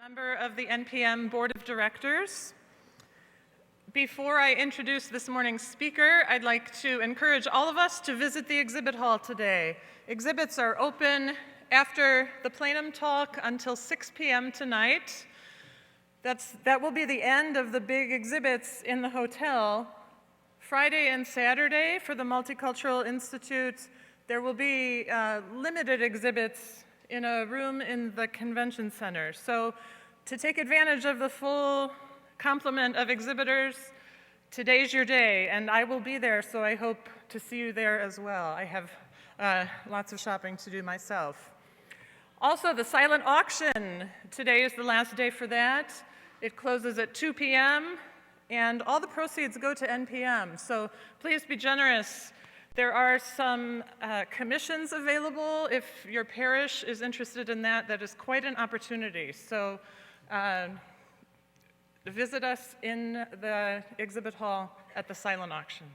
Member of the NPM Board of Directors. Before I introduce this morning's speaker, I'd like to encourage all of us to visit the exhibit hall today. Exhibits are open after the Plenum talk until 6 p.m. tonight. That will be the end of the big exhibits in the hotel. Friday and Saturday for the Multicultural Institute, there will be limited exhibits in a room in the convention center. So to take advantage of the full complement of exhibitors, today's your day, and I will be there, so I hope to see you there as well. I have lots of shopping to do myself. Also, the silent auction, today is the last day for that. It closes at 2 p.m., and all the proceeds go to NPM, so please be generous. There are some commissions available. If your parish is interested in that, that is quite an opportunity. So visit us in the exhibit hall at the silent auction.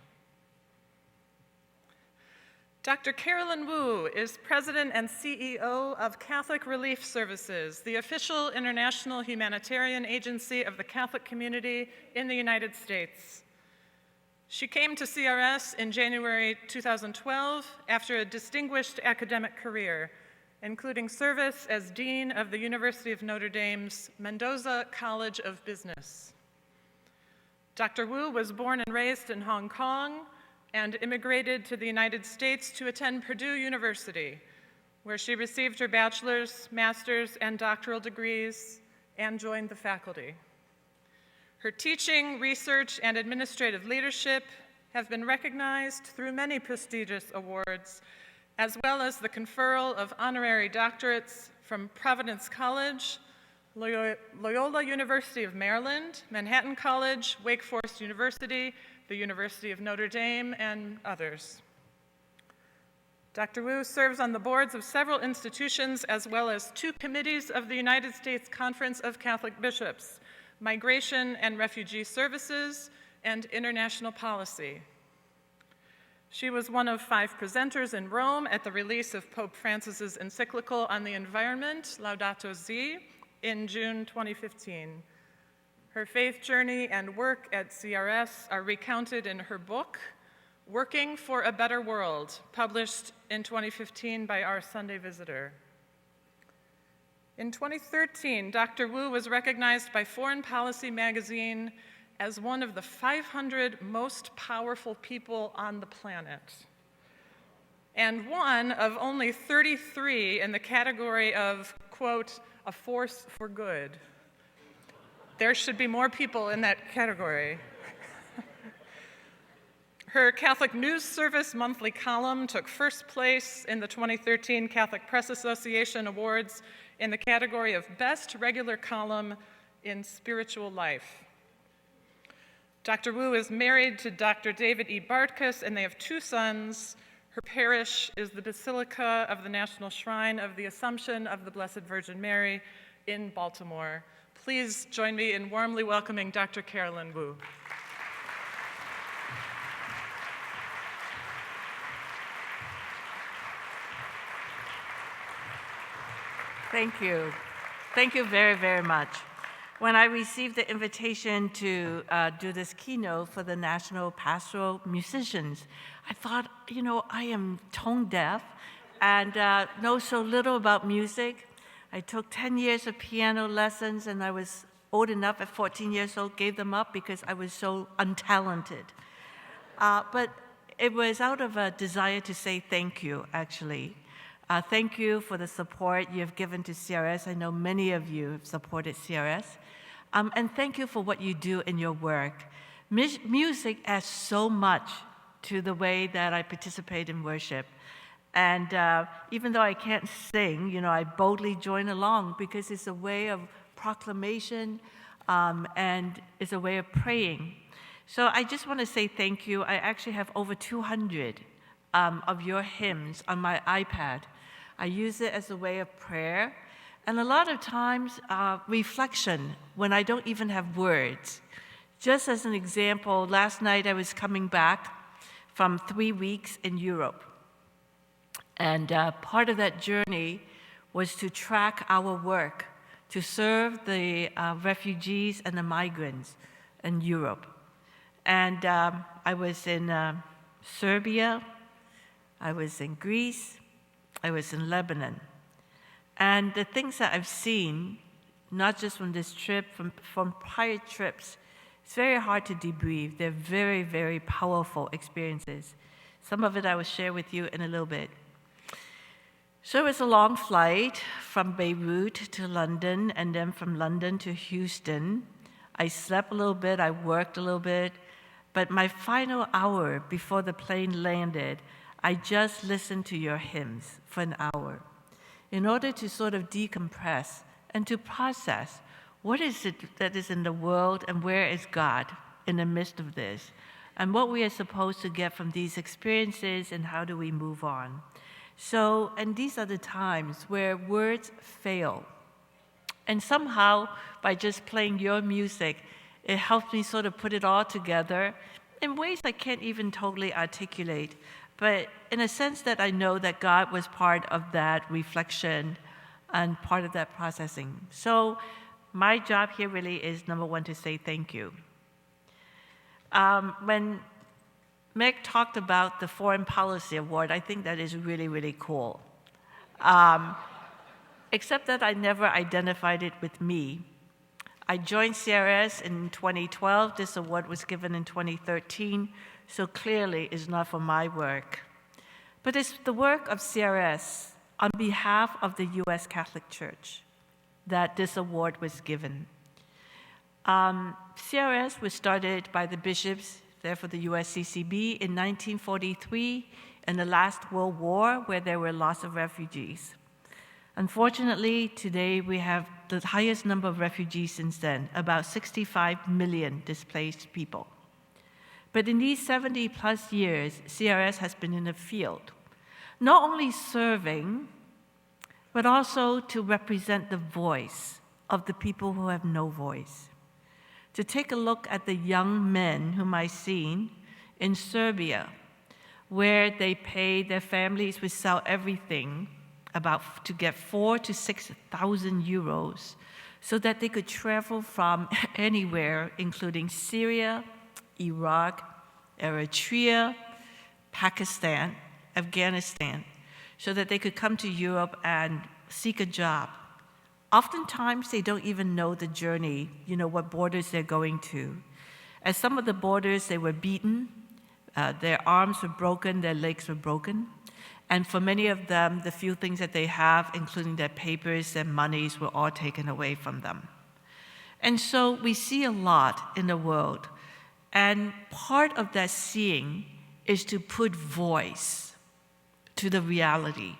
Dr. Carolyn Wu is President and CEO of Catholic Relief Services, the official international humanitarian agency of the Catholic community in the United States. She came to CRS in January 2012 after a distinguished academic career, including service as Dean of the University of Notre Dame's Mendoza College of Business. Dr. Wu was born and raised in Hong Kong and immigrated to the United States to attend Purdue University, where she received her bachelor's, master's, and doctoral degrees and joined the faculty. Her teaching, research, and administrative leadership have been recognized through many prestigious awards, as well as the conferral of honorary doctorates from Providence College, Loyola University of Maryland, Manhattan College, Wake Forest University, the University of Notre Dame, and others. Dr. Wu serves on the boards of several institutions as well as 2 committees of the United States Conference of Catholic Bishops, Migration and Refugee Services, and International Policy. She was one of 5 presenters in Rome at the release of Pope Francis's encyclical on the environment, Laudato Si', in June 2015. Her faith journey and work at CRS are recounted in her book, Working for a Better World, published in 2015 by Our Sunday Visitor. In 2013, Dr. Wu was recognized by Foreign Policy magazine as one of the 500 most powerful people on the planet, and one of only 33 in the category of, quote, a force for good. There should be more people in that category. Her Catholic News Service monthly column took first place in the 2013 Catholic Press Association Awards in the category of Best Regular Column in Spiritual Life. Dr. Wu is married to Dr. David E. Bartkus, and they have 2 sons. Her parish is the Basilica of the National Shrine of the Assumption of the Blessed Virgin Mary in Baltimore. Please join me in warmly welcoming Dr. Carolyn Wu. Thank you. Thank you very, very much. When I received the invitation to do this keynote for the National Pastoral Musicians, I thought, you know, I am tone deaf and know so little about music. I took 10 years of piano lessons, and I was old enough at 14 years old, gave them up because I was so untalented. But it was out of a desire to say thank you, actually. Thank you for the support you have given to CRS. I know many of you have supported CRS. And thank you for what you do in your work. Music adds so much to the way that I participate in worship. And even though I can't sing, you know, I boldly join along because it's a way of proclamation and it's a way of praying. So I just want to say thank you. I actually have over 200 of your hymns on my iPad. I use it as a way of prayer, and a lot of times reflection when I don't even have words. Just as an example, last night I was coming back from 3 weeks in Europe, and part of that journey was to track our work to serve the refugees and the migrants in Europe. And I was in Serbia, I was in Greece, I was in Lebanon. And the things that I've seen, not just from this trip, from prior trips, it's very hard to debrief. They're very, very powerful experiences. Some of it I will share with you in a little bit. So it was a long flight from Beirut to London, and then from London to Houston. I slept a little bit, I worked a little bit, but my final hour before the plane landed, I just listened to your hymns for an hour in order to sort of decompress and to process what is it that is in the world and where is God in the midst of this, and what we are supposed to get from these experiences and how do we move on. So, and these are the times where words fail. And somehow, by just playing your music, it helps me sort of put it all together in ways I can't even totally articulate, but in a sense that I know that God was part of that reflection and part of that processing. So my job here really is, number one, to say thank you. When Meg talked about the Foreign Policy Award, I think that is really, really cool. Except that I never identified it with me. I joined CRS in 2012. This award was given in 2013, so clearly it's not for my work. But it's the work of CRS on behalf of the U.S. Catholic Church that this award was given. CRS was started by the bishops, therefore the USCCB, in 1943 in the last World War, where there were lots of refugees. Unfortunately, today we have the highest number of refugees since then, about 65 million displaced people. But in these 70 plus years, CRS has been in the field, not only serving, but also to represent the voice of the people who have no voice. To take a look at the young men whom I've seen in Serbia, where they pay, their families would sell everything to get 4,000 to 6,000 euros so that they could travel from anywhere, including Syria, Iraq, Eritrea, Pakistan, Afghanistan, so that they could come to Europe and seek a job. Oftentimes, they don't even know the journey, what borders they're going to. At some of the borders, they were beaten, their arms were broken, their legs were broken. And for many of them, the few things that they have, including their papers, their monies, were all taken away from them. And so we see a lot in the world. And part of that seeing is to put voice to the reality.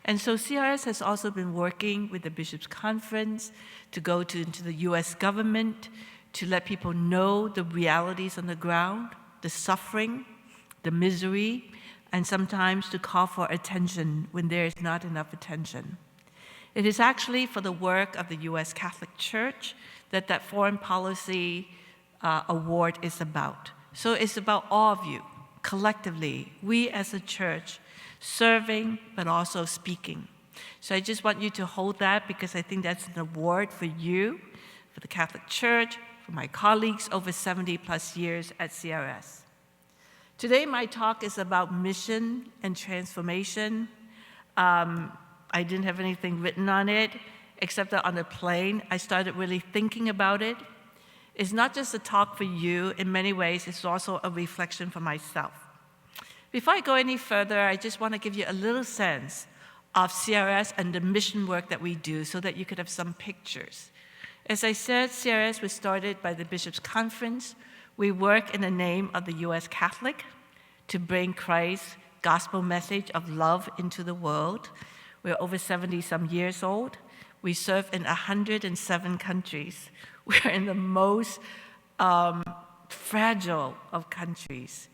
And so CRS has also been working with the Bishops' Conference to go into the US government, to let people know the realities on the ground, the suffering, the misery, and sometimes to call for attention when there is not enough attention. It is actually for the work of the U.S. Catholic Church that Foreign Policy Award is about. So it's about all of you, collectively, we as a church, serving but also speaking. So I just want you to hold that because I think that's an award for you, for the Catholic Church, for my colleagues over 70 plus years at CRS. Today, my talk is about mission and transformation. I didn't have anything written on it, except that on the plane, I started really thinking about it. It's not just a talk for you. In many ways, it's also a reflection for myself. Before I go any further, I just want to give you a little sense of CRS and the mission work that we do so that you could have some pictures. As I said, CRS was started by the Bishops' Conference. We work in the name of the U.S. Catholic to bring Christ's gospel message of love into the world. We're over 70-some years old. We serve in 107 countries. We're in the most fragile of countries.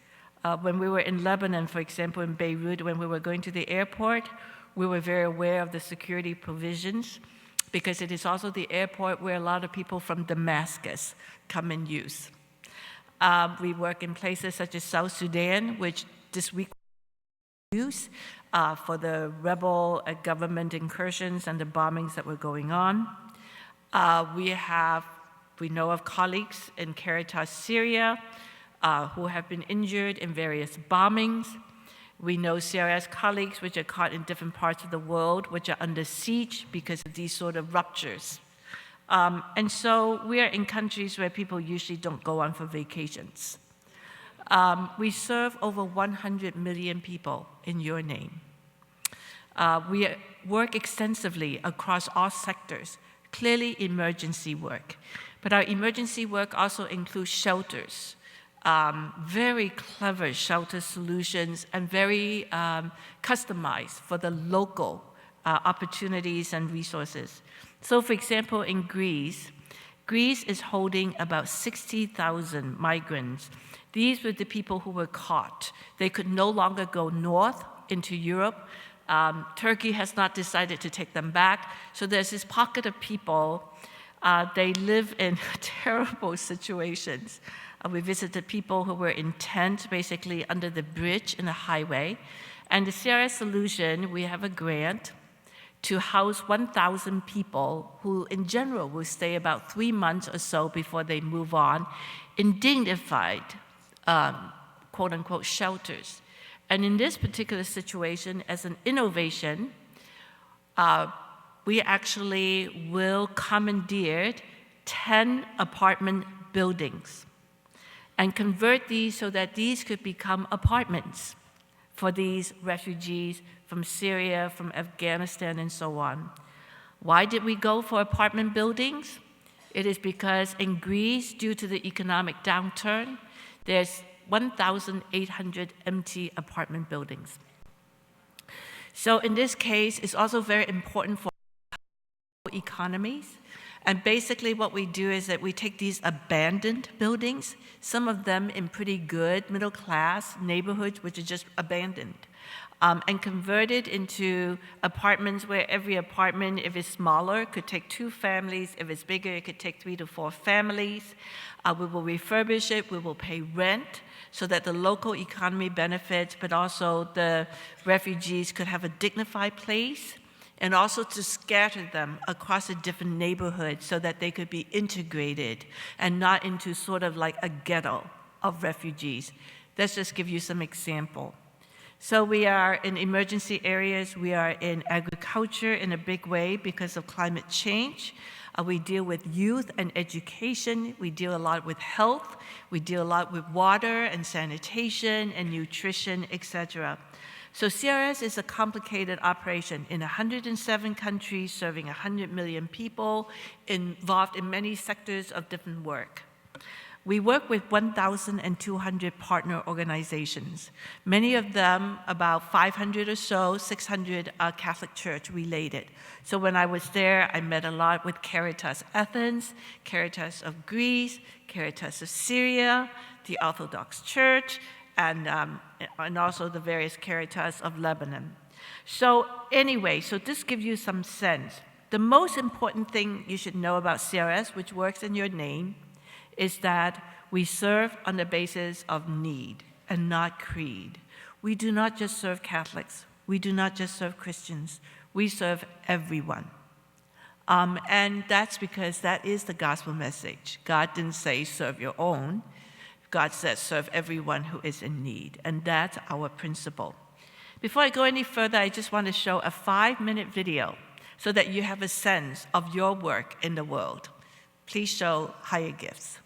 When we were in Lebanon, for example, in Beirut, when we were going to the airport, we were very aware of the security provisions because it is also the airport where a lot of people from Damascus come and use. We work in places such as South Sudan, which this week we use for the rebel government incursions and the bombings that were going on. We know of colleagues in Caritas Syria who have been injured in various bombings. We know CRS colleagues which are caught in different parts of the world, which are under siege because of these sort of ruptures. And so we are in countries where people usually don't go on for vacations. We serve over 100 million people in your name. We work extensively across all sectors, clearly emergency work. But our emergency work also includes shelters, very clever shelter solutions and very customized for the local opportunities and resources. So for example, in Greece is holding about 60,000 migrants. These were the people who were caught. They could no longer go north into Europe. Turkey has not decided to take them back. So there's this pocket of people. They live in terrible situations. We visited people who were in tents, basically under the bridge in the highway. And the CRS solution, we have a grant to house 1,000 people who in general will stay about 3 months or so before they move on in dignified, quote unquote, shelters. And in this particular situation, as an innovation, we actually will commandeer 10 apartment buildings and convert these so that these could become apartments for these refugees from Syria, from Afghanistan, and so on. Why did we go for apartment buildings? It is because in Greece, due to the economic downturn, there's 1,800 empty apartment buildings. So in this case, it's also very important for economies. And basically what we do is that we take these abandoned buildings, some of them in pretty good middle-class neighborhoods, which are just abandoned, and convert it into apartments where every apartment, if it's smaller, could take 2 families. If it's bigger, it could take 3 to 4 families. We will refurbish it. We will pay rent so that the local economy benefits, but also the refugees could have a dignified place, and also to scatter them across a different neighborhood so that they could be integrated and not into sort of like a ghetto of refugees. Let's just give you some example. So we are in emergency areas. We are in agriculture in a big way because of climate change. We deal with youth and education. We deal a lot with health. We deal a lot with water and sanitation and nutrition, etc. So CRS is a complicated operation in 107 countries, serving 100 million people, involved in many sectors of different work. We work with 1,200 partner organizations, many of them, about 500 or so, 600 are Catholic Church related. So when I was there, I met a lot with Caritas Athens, Caritas of Greece, Caritas of Syria, the Orthodox Church, and also the various Caritas of Lebanon. So anyway, so this gives you some sense. The most important thing you should know about CRS, which works in your name, is that we serve on the basis of need and not creed. We do not just serve Catholics. We do not just serve Christians. We serve everyone. And that's because that is the gospel message. God didn't say serve your own. God says serve everyone who is in need. And that's our principle. Before I go any further, I just want to show a 5-minute video so that you have a sense of your work in the world. Please show higher gifts.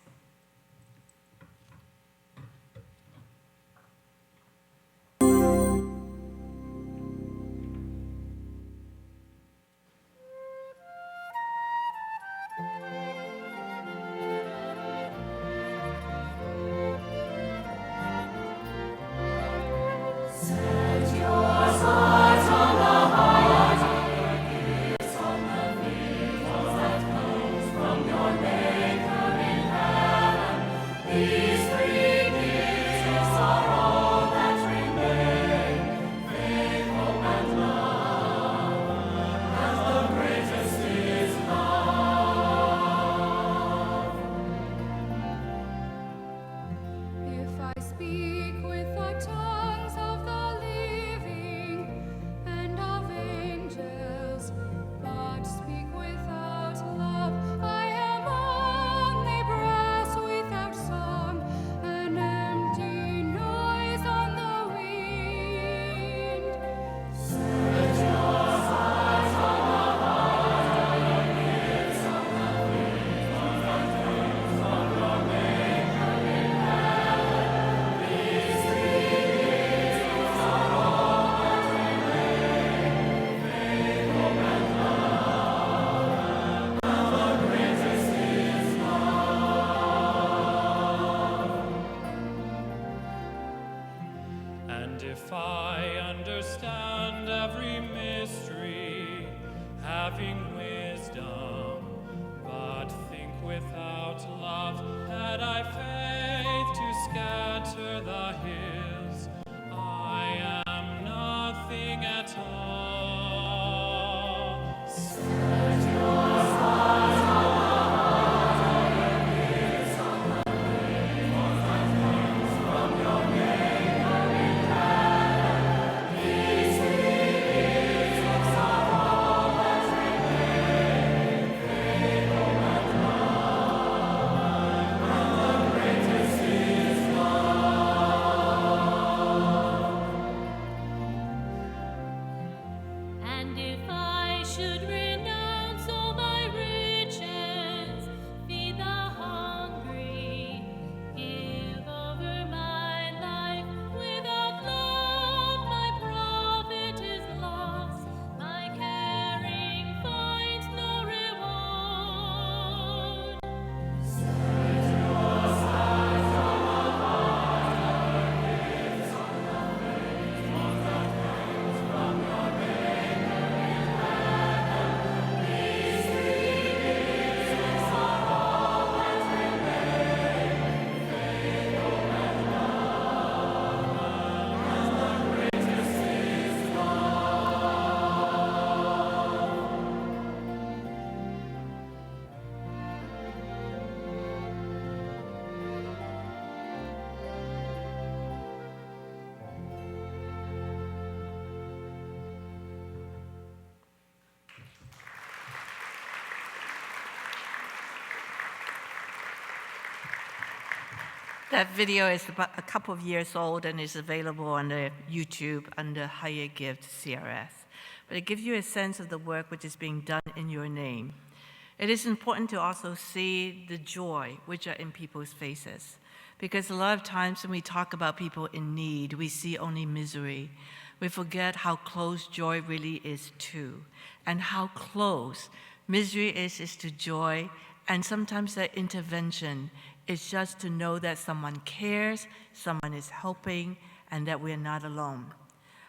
That video is about a couple of years old and is available on the YouTube under Higher Gift CRS. But it gives you a sense of the work which is being done in your name. It is important to also see the joy which are in people's faces. Because a lot of times when we talk about people in need, we see only misery. We forget how close joy really is to, and how close misery is to joy, and sometimes that intervention is just to know that someone cares, someone is helping, and that we're not alone.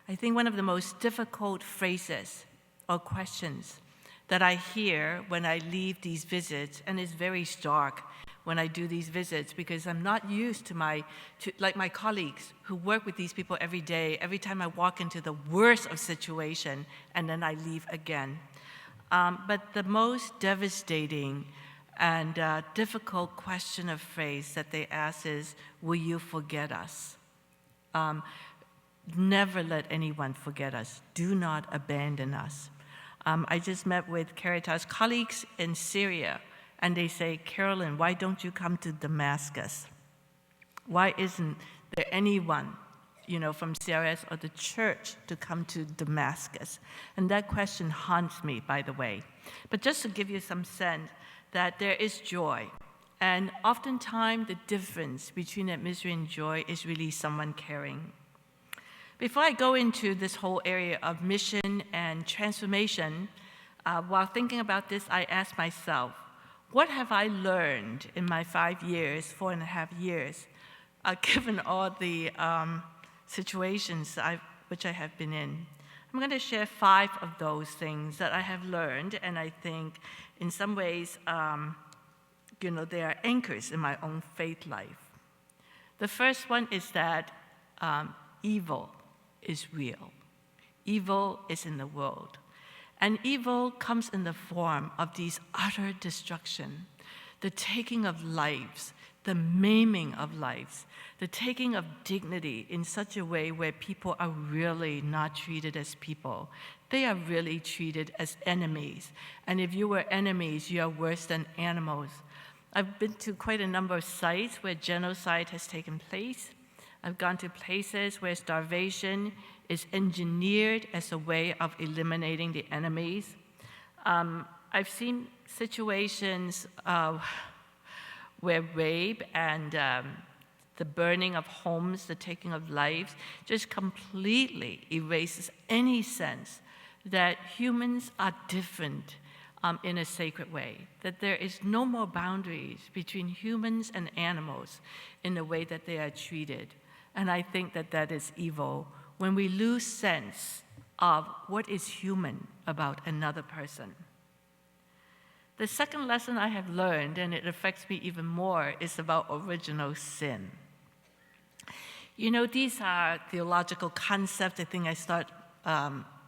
I think one of the most difficult phrases or questions that I hear when I leave these visits, and it's very stark when I do these visits because I'm not used to like my colleagues who work with these people every day, every time I walk into the worst of situation, and then I leave again. But the most devastating and difficult question or phrase that they ask is, will you forget us? Never let anyone forget us. Do not abandon us. I just met with Caritas colleagues in Syria, and they say, Carolyn, why don't you come to Damascus? Why isn't there anyone, from CRS or the church to come to Damascus? And that question haunts me, by the way. But just to give you some sense that there is joy. And oftentimes the difference between that misery and joy is really someone caring. Before I go into this whole area of mission and transformation, while thinking about this, I asked myself, what have I learned in my 4.5 years, given all the situations which I have been in? I'm going to share 5 of those things that I have learned, and I think in some ways, they are anchors in my own faith life. The first one is that evil is real. Evil is in the world. And evil comes in the form of these utter destruction, the taking of lives, the maiming of lives, the taking of dignity in such a way where people are really not treated as people. They are really treated as enemies. And if you were enemies, you are worse than animals. I've been to quite a number of sites where genocide has taken place. I've gone to places where starvation is engineered as a way of eliminating the enemies. I've seen situations where rape and the burning of homes, the taking of lives, just completely erases any sense that humans are different in a sacred way, that there is no more boundaries between humans and animals in the way that they are treated. And I think that that is evil when we lose sense of what is human about another person. The second lesson I have learned, and it affects me even more, is about original sin. These are theological concepts I think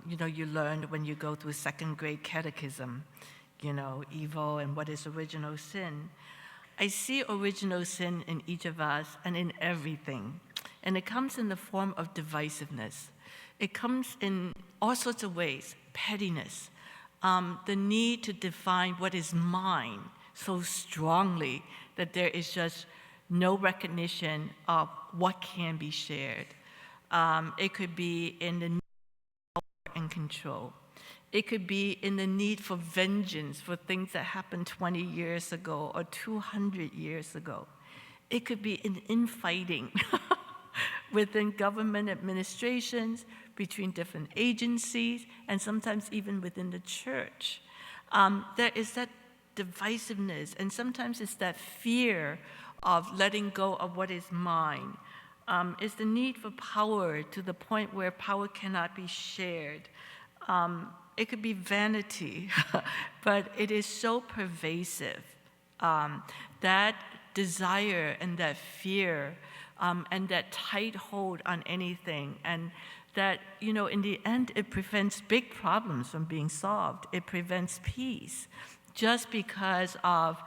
you learned when you go through 2nd grade catechism, evil and what is original sin. I see original sin in each of us and in everything. And it comes in the form of divisiveness. It comes in all sorts of ways, pettiness, the need to define what is mine so strongly that there is just no recognition of what can be shared. It could be in the need for power and control. It could be in the need for vengeance for things that happened 20 years ago or 200 years ago. It could be in infighting within government administrations, between different agencies, and sometimes even within the church. There is that divisiveness, and sometimes it's that fear of letting go of what is mine. It's the need for power to the point where power cannot be shared. It could be vanity, but it is so pervasive. That desire and that fear and that tight hold on anything, and that, in the end, it prevents big problems from being solved. It prevents peace just because of,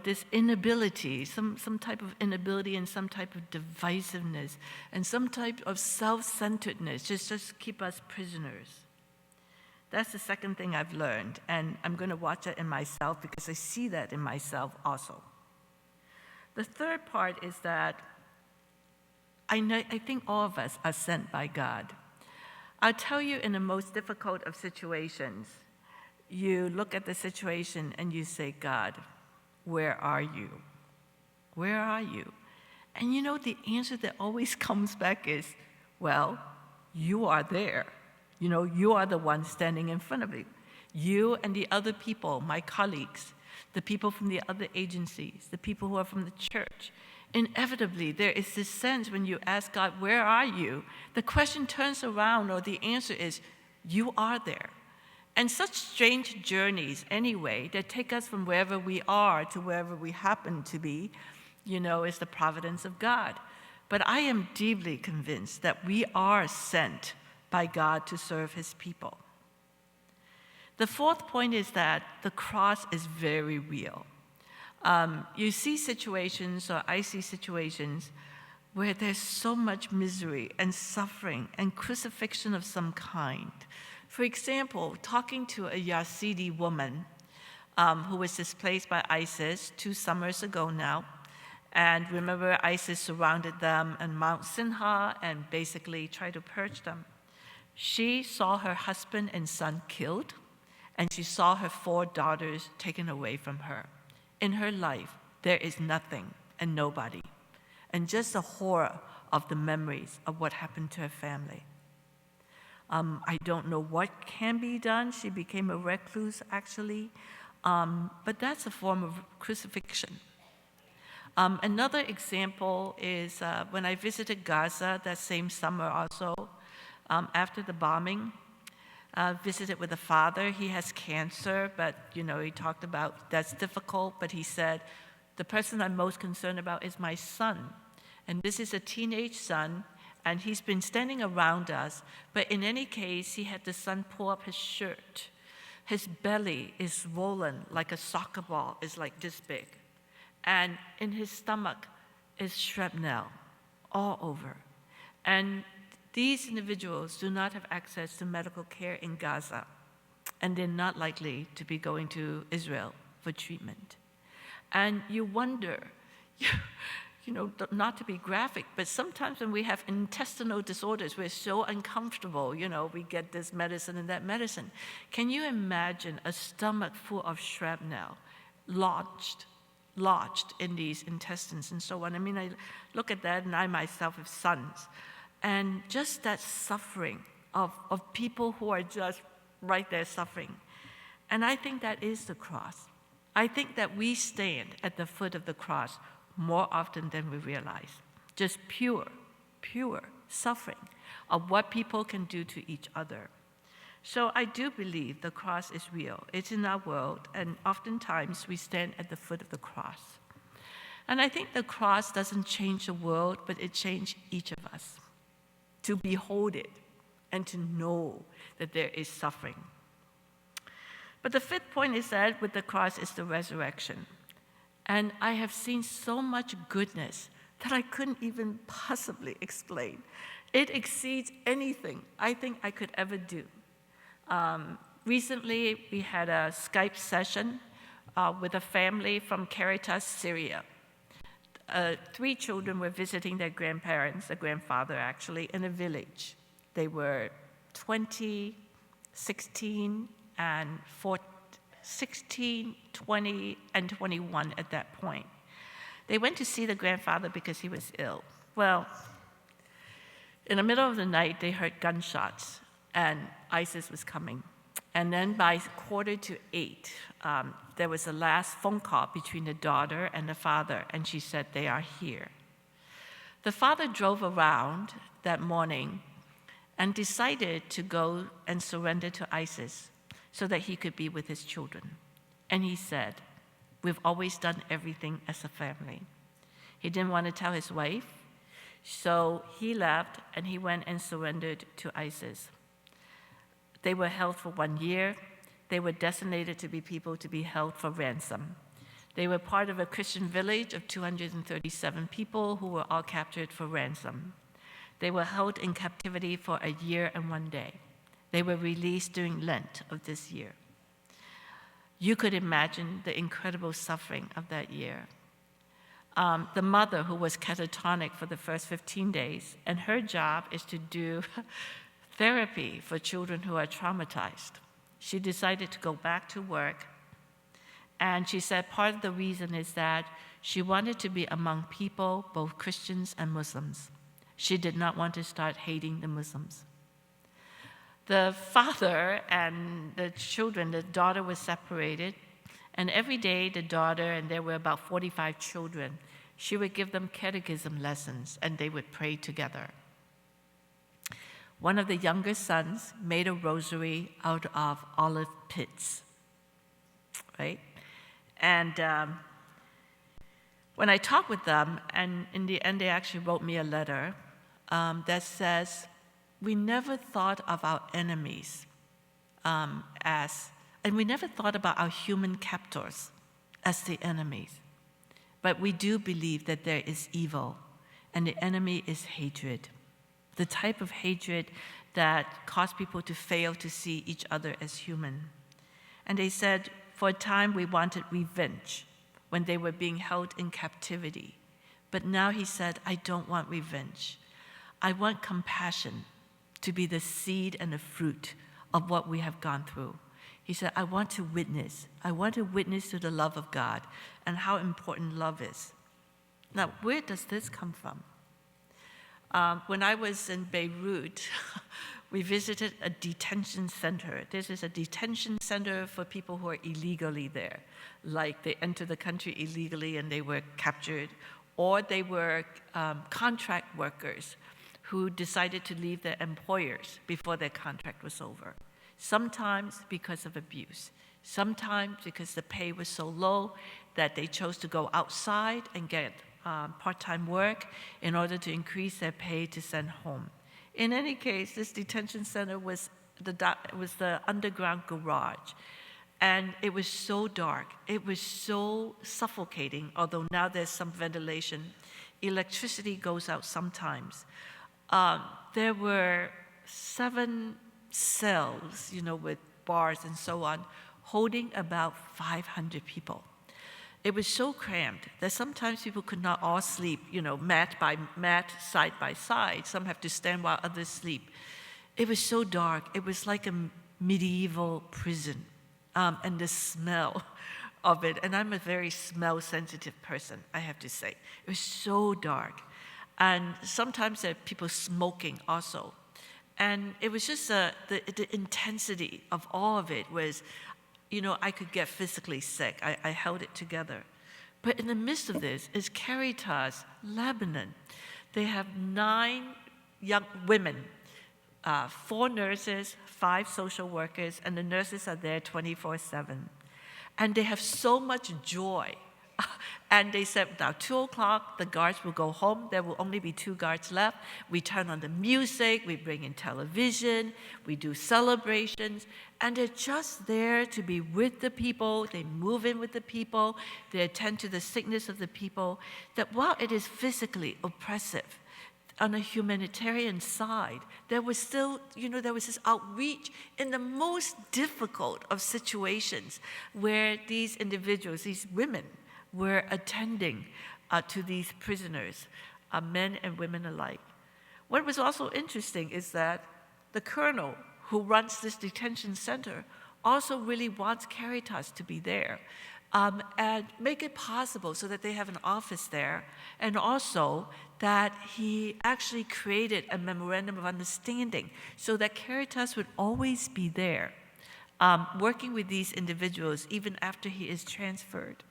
this inability, some type of inability and some type of divisiveness and some type of self-centeredness, just keep us prisoners. That's the second thing I've learned, and I'm going to watch it in myself because I see that in myself also. The third part is that I think all of us are sent by God. I'll tell you, in the most difficult of situations, you look at the situation and you say, God, where are you? Where are you? And you know, the answer that always comes back is, well, you are there. You know, you are the one standing in front of you. You and the other people, my colleagues, the people from the other agencies, the people who are from the church. Inevitably, there is this sense when you ask God, where are you? The question turns around, or the answer is, you are there. And such strange journeys, anyway, that take us from wherever we are to wherever we happen to be, you know, is the providence of God. But I am deeply convinced that we are sent by God to serve his people. The fourth point is that the cross is very real. You see situations, or I see situations, where there's so much misery and suffering and crucifixion of some kind. For example, talking to a Yazidi woman who was displaced by ISIS 2 summers ago now, and remember ISIS surrounded them on Mount Sinha and basically tried to purge them. She saw her husband and son killed, and she saw her 4 daughters taken away from her. In her life, there is nothing and nobody, and just the horror of the memories of what happened to her family. I don't know what can be done. She became a recluse, actually, but that's a form of crucifixion. Another example is when I visited Gaza that same summer also, after the bombing, visited with a father. He has cancer, but you know, he talked about that's difficult, but he said, the person I'm most concerned about is my son. And this is a teenage son, and he's been standing around us, but in any case, he had the son pull up his shirt. His belly is swollen like a soccer ball, is like this big. And in his stomach is shrapnel all over. And these individuals do not have access to medical care in Gaza, and they're not likely to be going to Israel for treatment. And you wonder, you know, not to be graphic, but sometimes when we have intestinal disorders, we're so uncomfortable, you know, we get this medicine and that medicine. Can you imagine a stomach full of shrapnel lodged in these intestines and so on? I mean, I look at that, and I myself have sons. And just that suffering of people who are just right there suffering. And I think that is the cross. I think that we stand at the foot of the cross more often than we realize. Just pure suffering of what people can do to each other. So I do believe the cross is real. It's in our world, and oftentimes we stand at the foot of the cross. And I think the cross doesn't change the world, but it changed each of us to behold it and to know that there is suffering. But the fifth point is that with the cross is the resurrection. And I have seen so much goodness that I couldn't even possibly explain. It exceeds anything I think I could ever do. Recently, we had a Skype session with a family from Caritas, Syria. 3 children were visiting their grandparents, a grandfather actually, in a village. They were 20, 16, and 16, 20, and 21 at that point. They went to see the grandfather because he was ill. Well, in the middle of the night, they heard gunshots, and ISIS was coming. And then by 7:45, there was a last phone call between the daughter and the father, and she said, they are here. The father drove around that morning and decided to go and surrender to ISIS so that he could be with his children. And he said, we've always done everything as a family. He didn't want to tell his wife, so he left and he went and surrendered to ISIS. They were held for 1 year. They were designated to be people to be held for ransom. They were part of a Christian village of 237 people who were all captured for ransom. They were held in captivity for 1 year and 1 day. They were released during Lent of this year. You could imagine the incredible suffering of that year. the mother who was catatonic for the first 15 days, and her job is to do therapy for children who are traumatized. She decided to go back to work, and she said part of the reason is that she wanted to be among people, both Christians and Muslims. She did not want to start hating the Muslims. The father and the children, the daughter was separated, and every day the daughter, and there were about 45 children, she would give them catechism lessons, and they would pray together. One of the younger sons made a rosary out of olive pits, right? And when I talked with them, and in the end they actually wrote me a letter that says, we never thought of our enemies and we never thought about our human captors as the enemies. But we do believe that there is evil, and the enemy is hatred. The type of hatred that caused people to fail to see each other as human. And they said, for a time we wanted revenge when they were being held in captivity. But now he said, I don't want revenge. I want compassion to be the seed and the fruit of what we have gone through. He said, I want to witness. I want to witness to the love of God and how important love is. Now, where does this come from? When I was in Beirut, we visited a detention center. This is a detention center for people who are illegally there. Like they entered the country illegally and they were captured, or they were contract workers who decided to leave their employers before their contract was over. Sometimes because of abuse, sometimes because the pay was so low that they chose to go outside and get part-time work in order to increase their pay to send home. In any case, this detention center was the underground garage, and it was so dark, it was so suffocating, although now there's some ventilation. Electricity goes out sometimes. There were 7 cells, with bars and so on, holding about 500 people. It was so cramped that sometimes people could not all sleep, mat by mat, side by side. Some have to stand while others sleep. It was so dark. It was like a medieval prison, and the smell of it. And I'm a very smell-sensitive person, I have to say. It was so dark. And sometimes there are people smoking also. And it was just the intensity of all of it was, I could get physically sick. I held it together. But in the midst of this is Caritas, Lebanon. They have 9 young women, 4 nurses, 5 social workers, and the nurses are there 24/7. And they have so much joy. And they said, now 2 o'clock, the guards will go home. There will only be 2 guards left. We turn on the music, we bring in television, we do celebrations, and they're just there to be with the people. They move in with the people. They attend to the sickness of the people. That while it is physically oppressive, on a humanitarian side, there was still, there was this outreach in the most difficult of situations where these individuals, these women, were attending to these prisoners, men and women alike. What was also interesting is that the colonel who runs this detention center also really wants Caritas to be there and make it possible so that they have an office there, and also that he actually created a memorandum of understanding so that Caritas would always be there, working with these individuals even after he is transferred.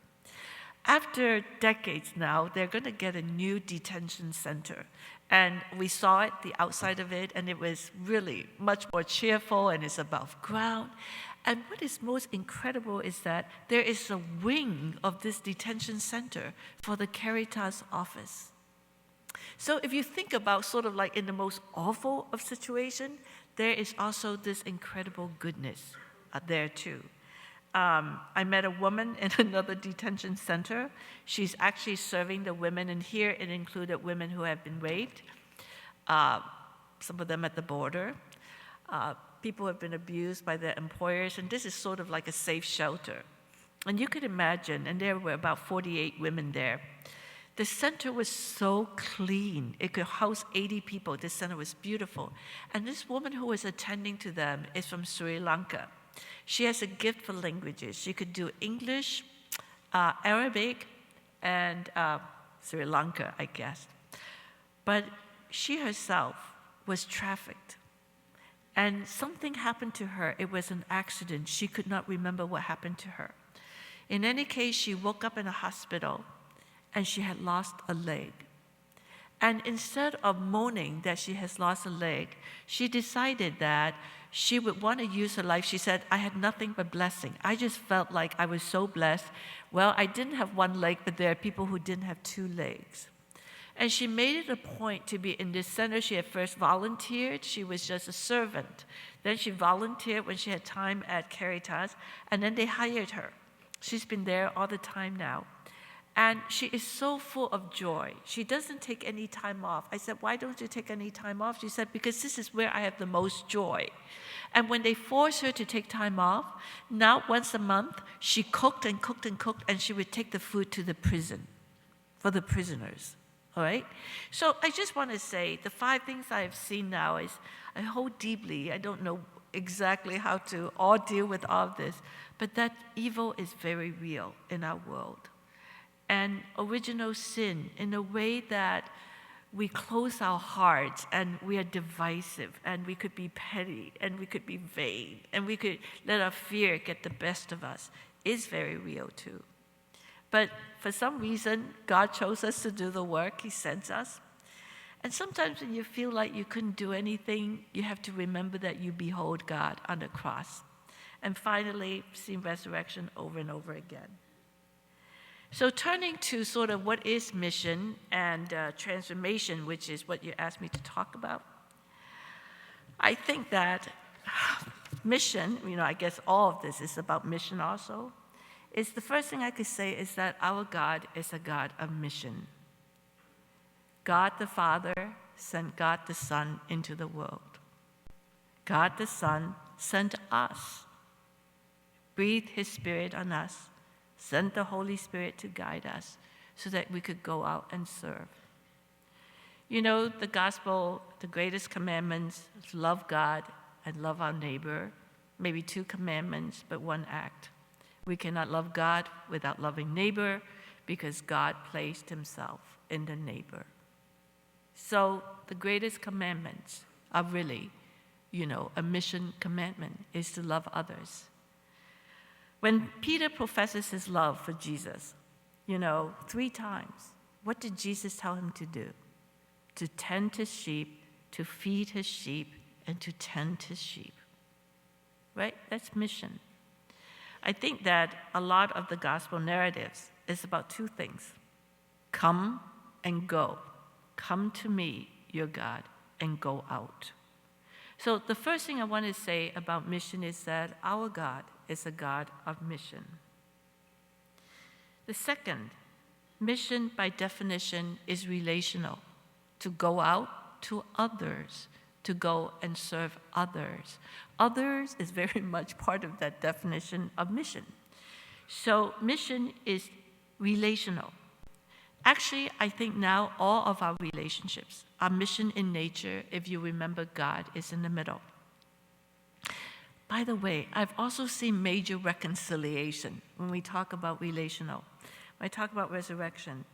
After decades now, they're going to get a new detention center. And we saw it, the outside of it, and it was really much more cheerful and it's above ground. And what is most incredible is that there is a wing of this detention center for the Caritas office. So if you think about sort of like in the most awful of situations, there is also this incredible goodness there too. I met a woman in another detention center. She's actually serving the women, and here it included women who have been raped, some of them at the border. People have been abused by their employers, and this is sort of like a safe shelter. And you could imagine, and there were about 48 women there, The center was so clean. It could house 80 people. The center was beautiful. And this woman who was attending to them is from Sri Lanka. She has a gift for languages. She could do English, Arabic, and Sri Lanka, I guess. But she herself was trafficked. And something happened to her. It was an accident. She could not remember what happened to her. In any case, she woke up in a hospital, and she had lost a leg. And instead of moaning that she has lost a leg, she decided that she would want to use her life. She said, I had nothing but blessing. I just felt like I was so blessed. Well, I didn't have one leg, but there are people who didn't have two legs. And she made it a point to be in this center. She had first volunteered. She was just a servant. Then she volunteered when she had time at Caritas, and then they hired her. She's been there all the time now. And she is so full of joy. She doesn't take any time off. I said, why don't you take any time off? She said, because this is where I have the most joy. And when they forced her to take time off, now once a month, she cooked and cooked and cooked, and she would take the food to the prison for the prisoners. All right? So I just want to say the 5 things I have seen now is I hold deeply. I don't know exactly how to all deal with all of this, but that evil is very real in our world. And original sin in a way that we close our hearts and we are divisive and we could be petty and we could be vain and we could let our fear get the best of us is very real too. But for some reason, God chose us to do the work. He sends us. And sometimes when you feel like you couldn't do anything, you have to remember that you behold God on the cross. And finally, seen resurrection over and over again. So turning to sort of what is mission and transformation, which is what you asked me to talk about, I think that mission, I guess all of this is about mission also, is the first thing I could say is that our God is a God of mission. God the Father sent God the Son into the world. God the Son sent us, breathed His Spirit on us, sent the Holy Spirit to guide us so that we could go out and serve. The gospel, the greatest commandments is love God and love our neighbor. Maybe 2 commandments, but 1 act. We cannot love God without loving neighbor because God placed Himself in the neighbor. So the greatest commandments are really, a mission commandment is to love others. When Peter professes his love for Jesus, 3 times, what did Jesus tell him to do? To tend his sheep, to feed his sheep, and to tend his sheep. Right? That's mission. I think that a lot of the gospel narratives is about 2 things. Come and go. Come to me, your God, and go out. So the first thing I want to say about mission is that our God is a God of mission. The second, mission by definition is relational, to go out to others, to go and serve others. Others is very much part of that definition of mission. So mission is relational. Actually, I think now all of our relationships are mission in nature if you remember God is in the middle. By the way, I've also seen major reconciliation when we talk about relational, when I talk about resurrection.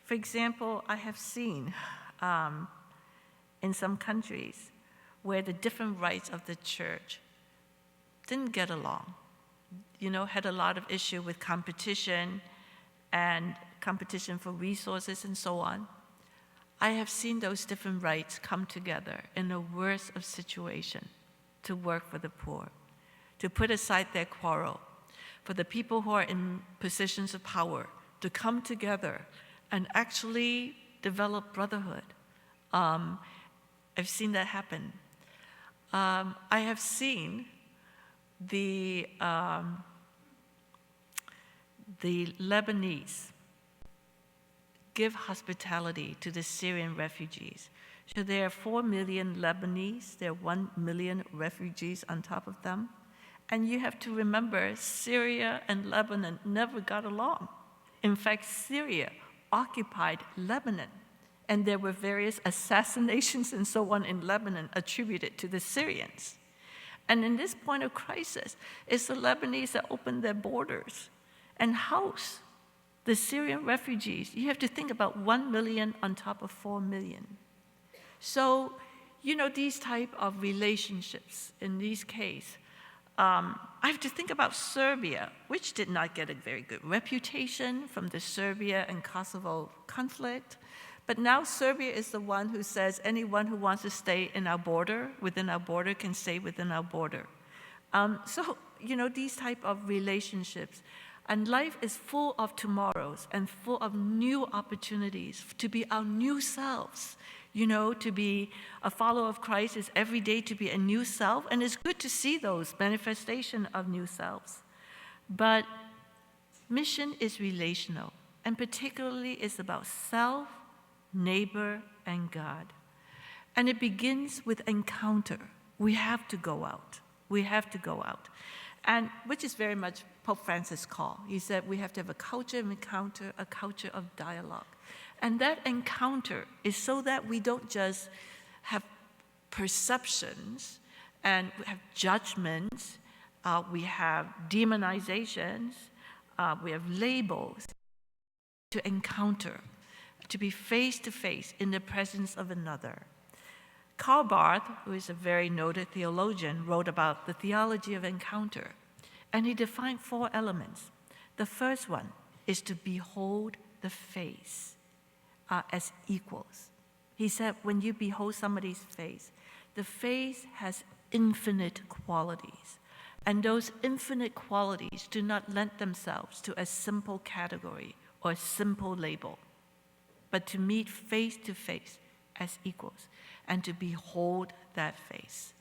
For example, I have seen in some countries where the different rites of the church didn't get along, had a lot of issue with competition and competition for resources and so on. I have seen those different rites come together in the worst of situations to work for the poor, to put aside their quarrel, for the people who are in positions of power to come together and actually develop brotherhood. I've seen that happen. I have seen the Lebanese give hospitality to the Syrian refugees. So there are 4 million Lebanese, there are 1 million refugees on top of them. And you have to remember, Syria and Lebanon never got along. In fact, Syria occupied Lebanon. And there were various assassinations and so on in Lebanon attributed to the Syrians. And in this point of crisis, it's the Lebanese that opened their borders and house the Syrian refugees. You have to think about 1 million on top of 4 million. So, these type of relationships in these cases, I have to think about Serbia, which did not get a very good reputation from the Serbia and Kosovo conflict. But now Serbia is the one who says anyone who wants to stay in our border, within our border, can stay within our border. So, these type of relationships. And life is full of tomorrows and full of new opportunities to be our new selves. To be a follower of Christ is every day to be a new self, and it's good to see those manifestations of new selves. But mission is relational, and particularly it's about self, neighbor, and God. And it begins with encounter. We have to go out. We have to go out. And which is very much Pope Francis' call. He said we have to have a culture of encounter, a culture of dialogue. And that encounter is so that we don't just have perceptions and we have judgments, we have demonizations, we have labels. To encounter, to be face to face in the presence of another. Karl Barth, who is a very noted theologian, wrote about the theology of encounter, and he defined 4 elements. The first one is to behold the face as equals. He said, when you behold somebody's face, the face has infinite qualities, and those infinite qualities do not lend themselves to a simple category or a simple label, but to meet face to face as equals and to behold that face.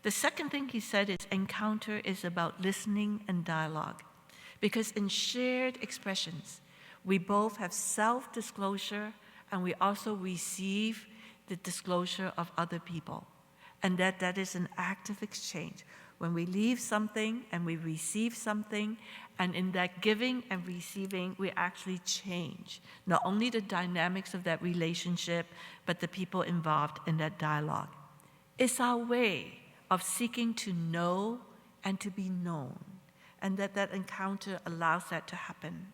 The second thing he said is encounter is about listening and dialogue, because in shared expressions, we both have self-disclosure and we also receive the disclosure of other people, and that is an active exchange. When we leave something and we receive something, and in that giving and receiving, we actually change not only the dynamics of that relationship, but the people involved in that dialogue. It's our way of seeking to know and to be known, and that encounter allows that to happen.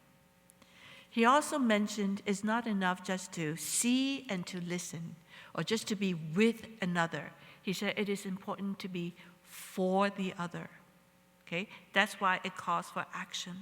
He also mentioned it's not enough just to see and to listen, or just to be with another. He said it is important to be for the other. Okay? That's why it calls for action.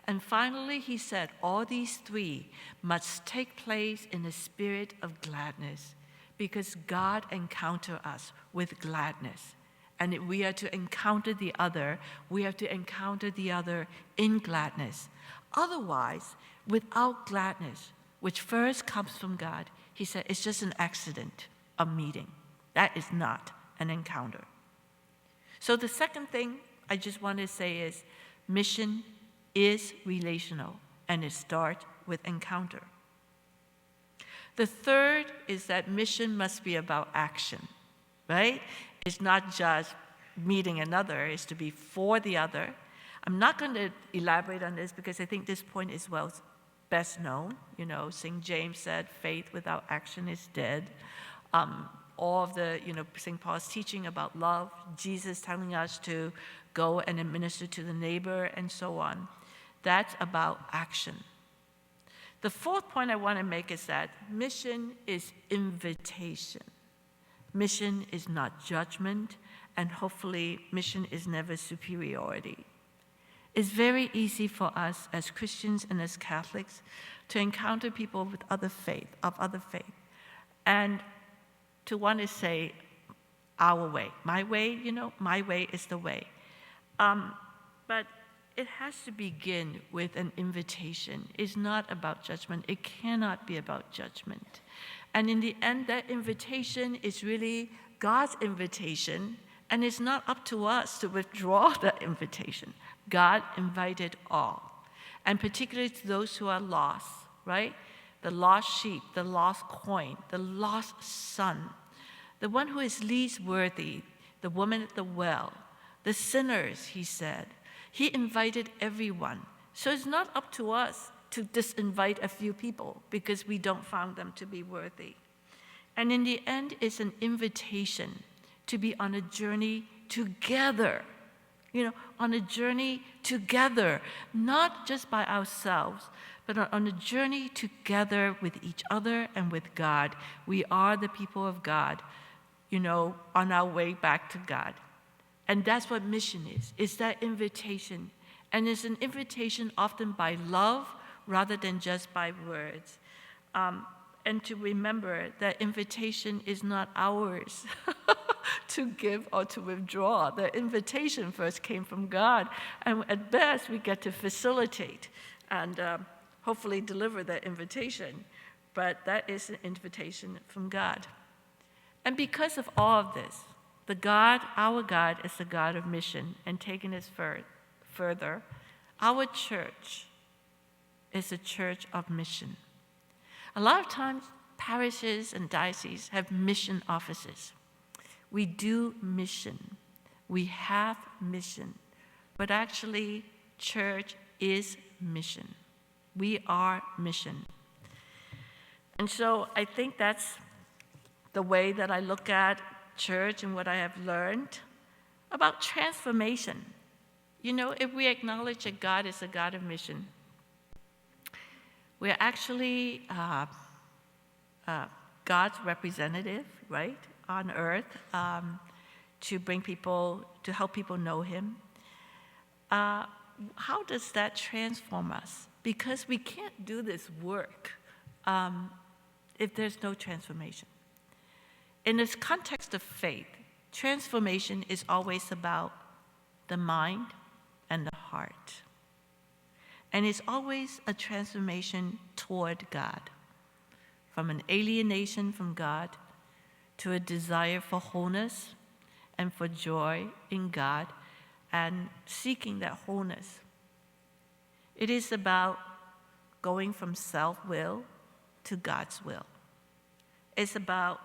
And finally, he said all these 3 must take place in a spirit of gladness, because God encounters us with gladness. And if we are to encounter the other, we have to encounter the other in gladness. Otherwise, without gladness, which first comes from God, he said it's just an accident, a meeting. That is not an encounter. So the second thing I just want to say is mission is relational, and it starts with encounter. The third is that mission must be about action, right? It's not just meeting another, it's to be for the other. I'm not going to elaborate on this because I think this point is best known. St. James said faith without action is dead. All of the, St. Paul's teaching about love, Jesus telling us to go and administer to the neighbor and so on. That's about action. The fourth point I want to make is that mission is invitation. Mission is not judgment, and hopefully mission is never superiority. It's very easy for us as Christians and as Catholics to encounter people with other faith, and to want to say, our way, my way, my way is the way. But it has to begin with an invitation. It's not about judgment. It cannot be about judgment. And in the end, that invitation is really God's invitation, and it's not up to us to withdraw that invitation. God invited all, and particularly to those who are lost, right? The lost sheep, the lost coin, the lost son, the one who is least worthy, the woman at the well, the sinners, he said. He invited everyone. So it's not up to us to disinvite a few people because we don't find them to be worthy. And in the end, it's an invitation to be on a journey together, on a journey together, not just by ourselves, but on a journey together with each other and with God. We are the people of God, on our way back to God. And that's what mission is. It's that invitation. And it's an invitation often by love rather than just by words. And to remember that invitation is not ours to give or to withdraw. The invitation first came from God. And at best, we get to facilitate and hopefully deliver that invitation. But that is an invitation from God. And because of all of this, our God is the God of mission, and taking us further, our church is a church of mission. A lot of times, parishes and dioceses have mission offices. We do mission. We have mission. But actually, church is mission. We are mission. And so I think that's the way that I look at church and what I have learned about transformation. If we acknowledge that God is a God of mission, we're actually God's representative, right, on earth, to help people know Him. How does that transform us? Because we can't do this work if there's no transformation. In this context of faith, transformation is always about the mind and the heart. And it's always a transformation toward God, from an alienation from God to a desire for wholeness and for joy in God and seeking that wholeness. It is about going from self-will to God's will. It's about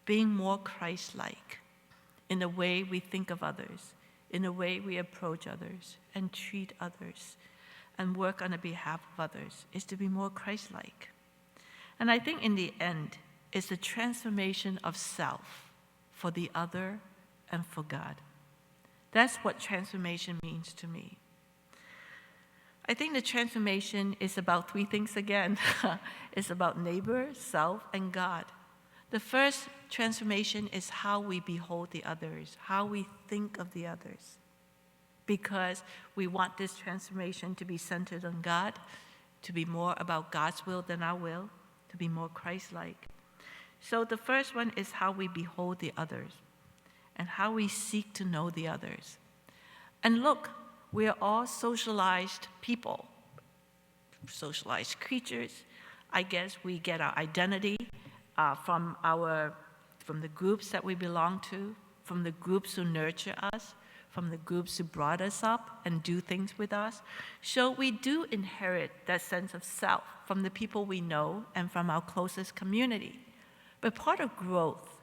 being more Christ-like in the way we think of others, in the way we approach others and treat others and work on the behalf of others, is to be more Christ-like. And I think in the end, it's the transformation of self for the other and for God. That's what transformation means to me. I think the transformation is about three things again. It's about neighbor, self, and God. The first transformation is how we behold the others, how we think of the others. Because we want this transformation to be centered on God, to be more about God's will than our will, to be more Christ-like. So the first one is how we behold the others and how we seek to know the others. And look, we are all socialized people, socialized creatures. I guess we get our identity from the groups that we belong to, from the groups who nurture us, from the groups who brought us up and do things with us. So we do inherit that sense of self from the people we know and from our closest community. But part of growth,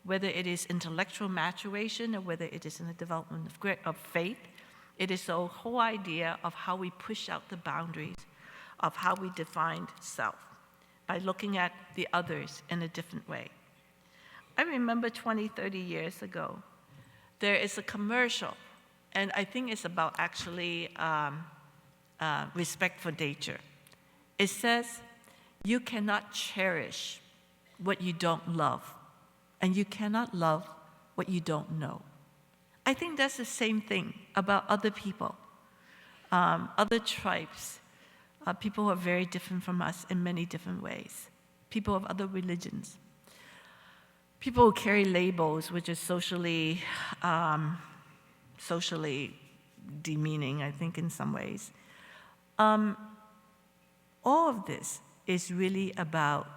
whether it is intellectual maturation or whether it is in the development of faith, it is the whole idea of how we push out the boundaries of how we define self by looking at the others in a different way. I remember 20, 30 years ago, there is a commercial, and I think it's about actually respect for nature. It says, you cannot cherish what you don't love, and you cannot love what you don't know. I think that's the same thing about other people, other tribes, people who are very different from us in many different ways, people of other religions, people who carry labels which is socially demeaning, I think, in some ways. All of this is really about,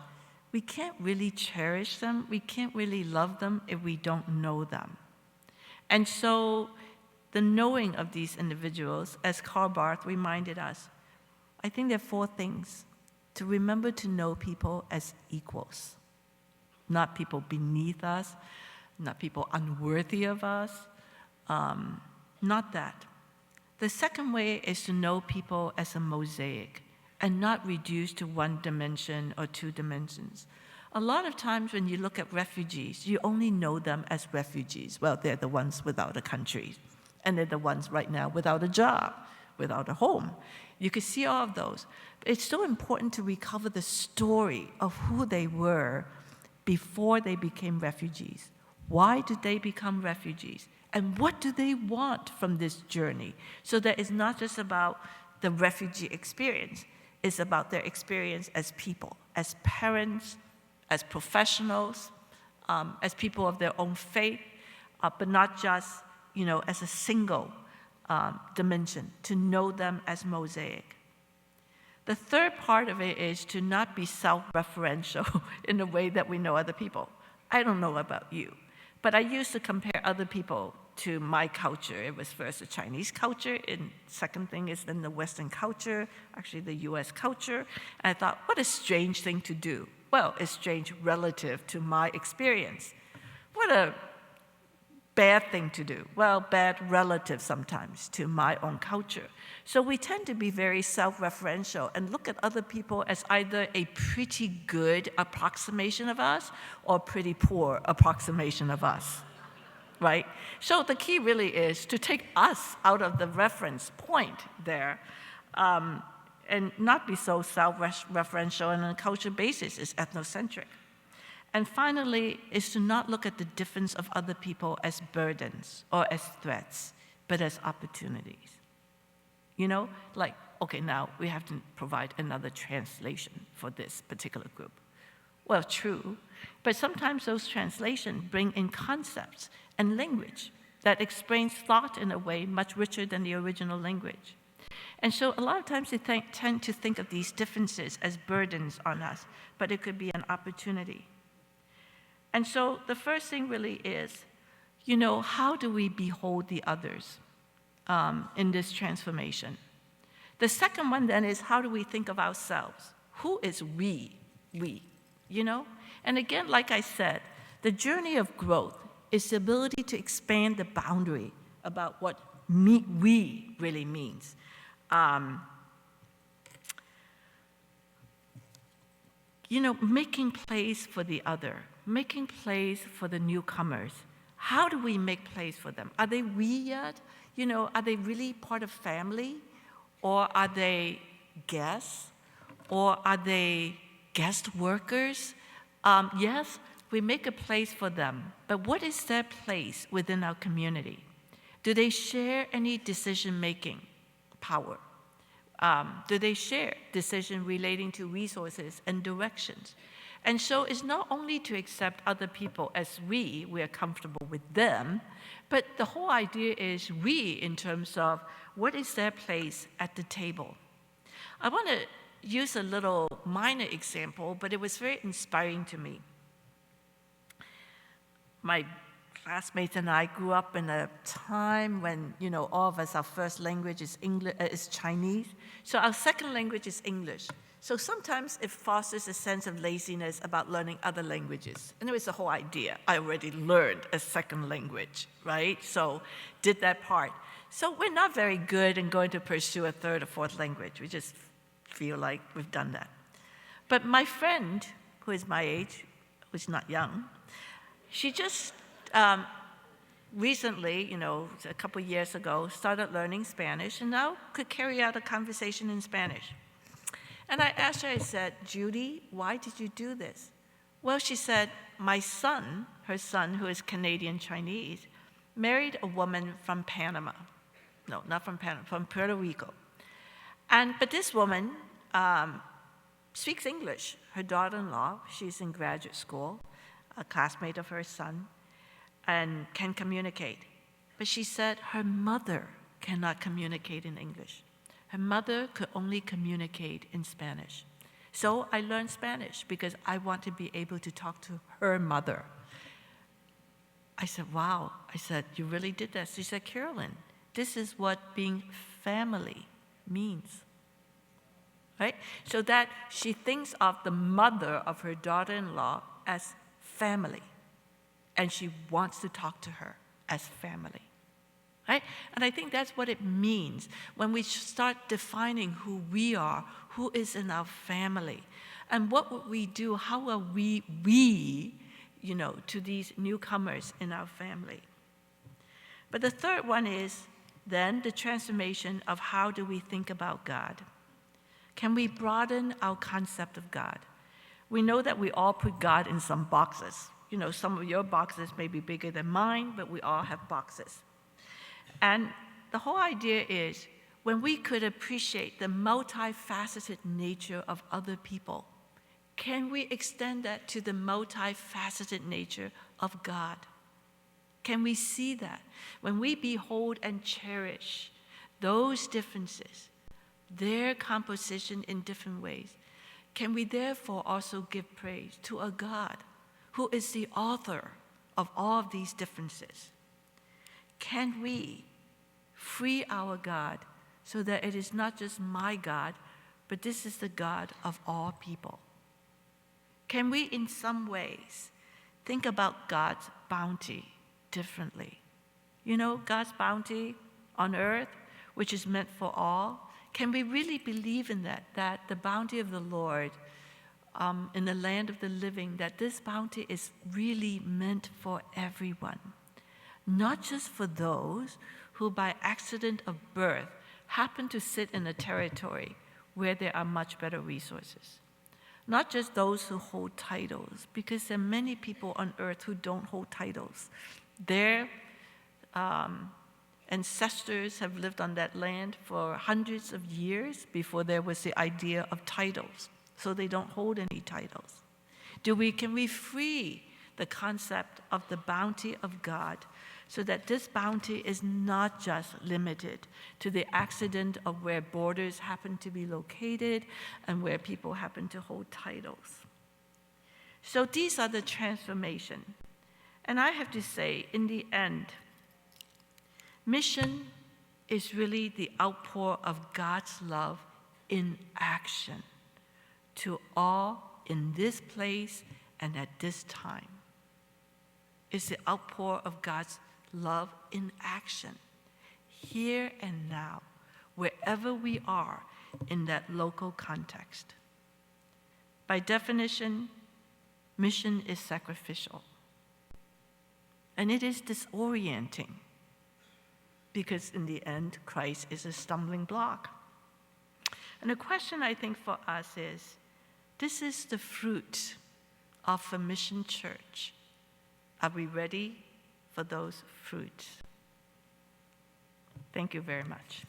we can't really cherish them, we can't really love them if we don't know them. And so the knowing of these individuals, as Karl Barth reminded us, I think there are four things. To remember to know people as equals, not people beneath us, not people unworthy of us, not that. The second way is to know people as a mosaic, and not reduced to one dimension or two dimensions. A lot of times when you look at refugees, you only know them as refugees. Well, they're the ones without a country, and they're the ones right now without a job, without a home. You could see all of those. But it's so important to recover the story of who they were before they became refugees. Why did they become refugees? And what do they want from this journey? So that it's not just about the refugee experience, it's about their experience as people, as parents, as professionals, as people of their own faith, but not just, as a single dimension, to know them as mosaic. The third part of it is to not be self-referential in the way that we know other people. I don't know about you, but I used to compare other people to my culture. It was first the Chinese culture, and second thing is then the Western culture, actually the US culture. And I thought, what a strange thing to do. Well, it's strange relative to my experience. What a bad thing to do. Well, bad relative sometimes to my own culture. So we tend to be very self-referential and look at other people as either a pretty good approximation of us or pretty poor approximation of us, right? So the key really is to take us out of the reference point there, and not be so self-referential, and on a culture basis is ethnocentric. And finally, is to not look at the difference of other people as burdens or as threats, but as opportunities. Like, okay, now we have to provide another translation for this particular group. Well, true, but sometimes those translations bring in concepts and language that explains thought in a way much richer than the original language. And so a lot of times they tend to think of these differences as burdens on us, but it could be an opportunity. And so the first thing really is, how do we behold the others in this transformation? The second one then is, how do we think of ourselves? Who is we? And again, like I said, the journey of growth is the ability to expand the boundary about what we really means. Making place for the other, making place for the newcomers. How do we make place for them? Are they we yet? Are they really part of family? Or are they guests? Or are they guest workers? Yes, we make a place for them, but what is their place within our community? Do they share any decision-making power? Do they share decision relating to resources and directions? And so it's not only to accept other people as we are comfortable with them, but the whole idea is we in terms of what is their place at the table. I want to use a little minor example, but it was very inspiring to me. My classmates and I grew up in a time when, all of us, our first language is Chinese. So our second language is English. So sometimes it fosters a sense of laziness about learning other languages. And it was the whole idea. I already learned a second language, right? So did that part. So we're not very good in going to pursue a third or fourth language. We just feel like we've done that. But my friend, who is my age, who's not young, she just recently, a couple years ago, started learning Spanish and now could carry out a conversation in Spanish. And I asked her, I said, Judy, why did you do this? Well, she said, my son, her son, who is Canadian Chinese, married a woman from Panama. No, not from Panama, from Puerto Rico. But this woman speaks English. Her daughter-in-law, she's in graduate school, a classmate of her son, and can communicate. But she said her mother cannot communicate in English. Her mother could only communicate in Spanish. So I learned Spanish because I want to be able to talk to her mother. I said, wow. I said, you really did that? She said, Carolyn, this is what being family means. Right? So that she thinks of the mother of her daughter-in-law as family. And she wants to talk to her as family. right? And I think that's what it means when we start defining who we are, who is in our family, and what would we do, how are we, to these newcomers in our family. But the third one is then the transformation of how do we think about God. Can we broaden our concept of God? We know that we all put God in some boxes. Some of your boxes may be bigger than mine, but we all have boxes. And the whole idea is when we could appreciate the multifaceted nature of other people, can we extend that to the multifaceted nature of God? Can we see that? When we behold and cherish those differences, their composition in different ways, can we therefore also give praise to a God who is the author of all of these differences? Can we free our God so that it is not just my God, but this is the God of all people? Can we in some ways think about God's bounty differently? God's bounty on earth, which is meant for all. Can we really believe in that the bounty of the Lord in the land of the living, that this bounty is really meant for everyone, not just for those who by accident of birth happen to sit in a territory where there are much better resources, not just those who hold titles, because there are many people on earth who don't hold titles. Their ancestors have lived on that land for hundreds of years before there was the idea of titles, so they don't hold any titles. Can we free the concept of the bounty of God so that this bounty is not just limited to the accident of where borders happen to be located and where people happen to hold titles? So these are the transformation. And I have to say, in the end, mission is really the outpour of God's love in action to all in this place and at this time. It's the outpour of God's love in action, here and now, wherever we are in that local context. By definition, mission is sacrificial. And it is disorienting because in the end, Christ is a stumbling block. And the question I think for us is, this is the fruit of a mission church. Are we ready for those fruits? Thank you very much.